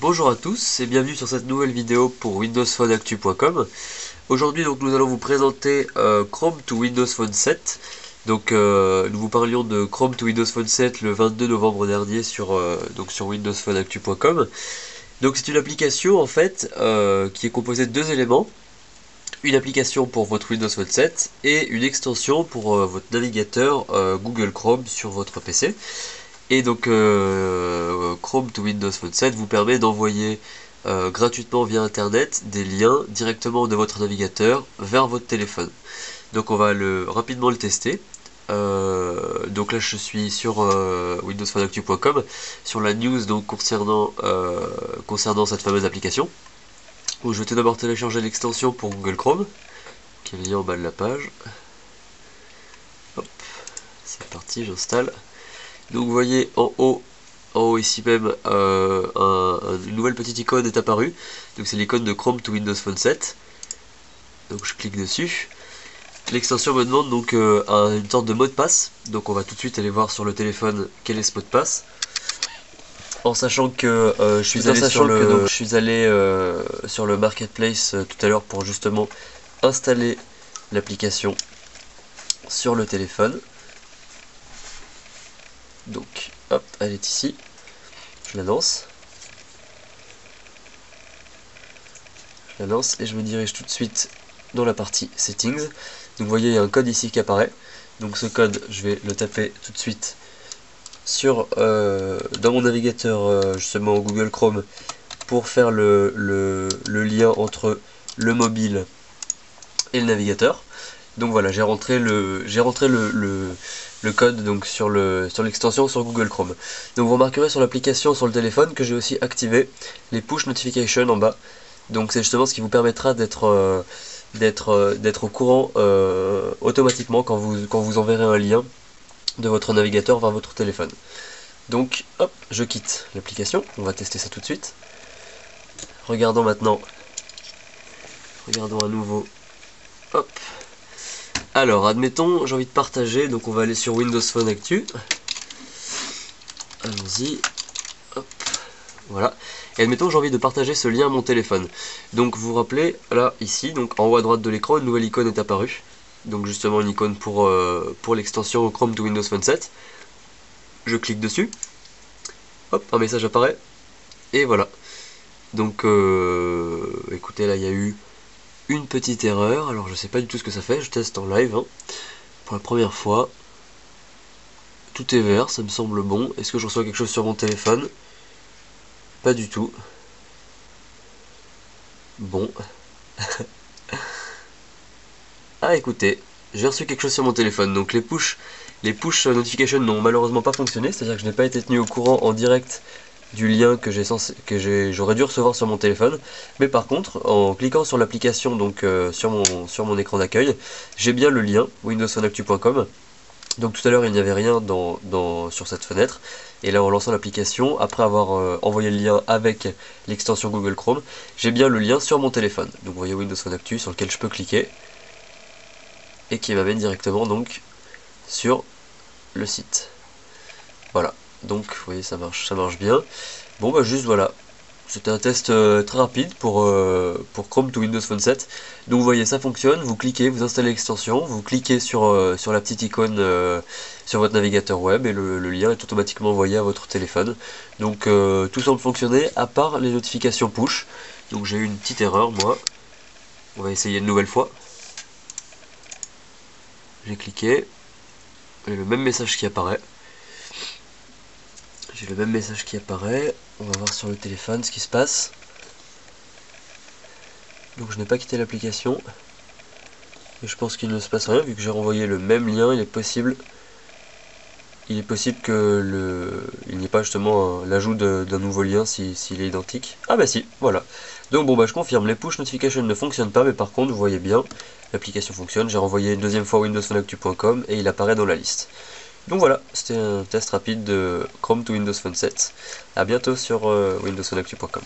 Bonjour à tous et bienvenue sur cette nouvelle vidéo pour windowsphoneactu.com. Aujourd'hui donc nous allons vous présenter Chrome to Windows Phone 7. Donc nous vous parlions de Chrome to Windows Phone 7 le 22 novembre dernier sur windowsphoneactu.com. Donc c'est une application en fait qui est composée de deux éléments. Une application pour votre Windows Phone 7 et une extension pour votre navigateur Google Chrome sur votre PC. Et donc Chrome to Windows Phone 7 vous permet d'envoyer gratuitement via internet des liens directement de votre navigateur vers votre téléphone. Donc on va rapidement le tester. Donc là je suis sur windowsphoneactu.com sur la news donc concernant cette fameuse application, où je vais tout d'abord télécharger l'extension pour Google Chrome qui est le lien en bas de la page. Hop, c'est parti, j'installe. Donc vous voyez en haut ici même, une nouvelle petite icône est apparue. Donc c'est l'icône de Chrome to Windows Phone 7. Donc je clique dessus. L'extension me demande donc une sorte de mot de passe. Donc on va tout de suite aller voir sur le téléphone quel est ce mot de passe. En sachant que je suis allé sur le marketplace tout à l'heure pour justement installer l'application sur le téléphone. Donc hop, elle est ici, je la lance et je me dirige tout de suite dans la partie settings. Donc vous voyez, il y a un code ici qui apparaît. Donc ce code, je vais le taper tout de suite dans mon navigateur justement Google Chrome pour faire le lien entre le mobile et le navigateur. Donc voilà, j'ai rentré le code donc sur l'extension sur Google Chrome. Donc vous remarquerez sur l'application sur le téléphone que j'ai aussi activé les push notifications en bas. Donc c'est justement ce qui vous permettra d'être au courant automatiquement quand vous enverrez un lien de votre navigateur vers votre téléphone. Donc hop, je quitte l'application, on va tester ça tout de suite. Regardons à nouveau. Hop. Alors, admettons, j'ai envie de partager, donc on va aller sur Windows Phone Actu. Allons-y. Hop. Voilà. Et admettons, j'ai envie de partager ce lien à mon téléphone. Donc, vous vous rappelez, là, ici, donc en haut à droite de l'écran, une nouvelle icône est apparue. Donc, justement, une icône pour l'extension Chrome to Windows Phone 7. Je clique dessus. Hop, un message apparaît. Et voilà. Donc, écoutez, là, il y a eu une petite erreur, alors je sais pas du tout ce que ça fait, je teste en live pour la première fois. Tout est vert, ça me semble bon. Est-ce que je reçois quelque chose sur mon téléphone? Pas du tout. Bon. Ah, écoutez, j'ai reçu quelque chose sur mon téléphone. Donc les push notifications n'ont malheureusement pas fonctionné, c'est-à-dire que je n'ai pas été tenu au courant en direct du lien que j'aurais dû recevoir sur mon téléphone. Mais par contre, en cliquant sur l'application donc sur mon écran d'accueil, j'ai bien le lien windowsphoneactu.com. Donc tout à l'heure il n'y avait rien sur cette fenêtre, et là en lançant l'application, après avoir envoyé le lien avec l'extension Google Chrome, j'ai bien le lien sur mon téléphone. Donc vous voyez Windows Phone Actu sur lequel je peux cliquer et qui m'amène directement donc sur le site. Voilà. Donc vous voyez, ça marche bien. Bon bah juste voilà, c'était un test très rapide pour Chrome to Windows Phone 7. Donc vous voyez, ça fonctionne, vous cliquez, vous installez l'extension, vous cliquez sur la petite icône sur votre navigateur web et le lien est automatiquement envoyé à votre téléphone. Donc tout semble fonctionner à part les notifications push. Donc j'ai eu une petite erreur moi, on va essayer une nouvelle fois. J'ai cliqué, et le même message qui apparaît. J'ai le même message qui apparaît. On va voir sur le téléphone ce qui se passe. Donc je n'ai pas quitté l'application. Et je pense qu'il ne se passe rien vu que j'ai renvoyé le même lien. Il est possible que il n'y ait pas justement l'ajout d'un nouveau lien s'il est identique. Ah bah si, voilà. Donc bon bah je confirme, les push notifications ne fonctionnent pas, mais par contre vous voyez bien, l'application fonctionne. J'ai renvoyé une deuxième fois windowsphoneactu.com et il apparaît dans la liste. Donc voilà, c'était un test rapide de Chrome to Windows Phone 7. A bientôt sur windowsphoneactu.com.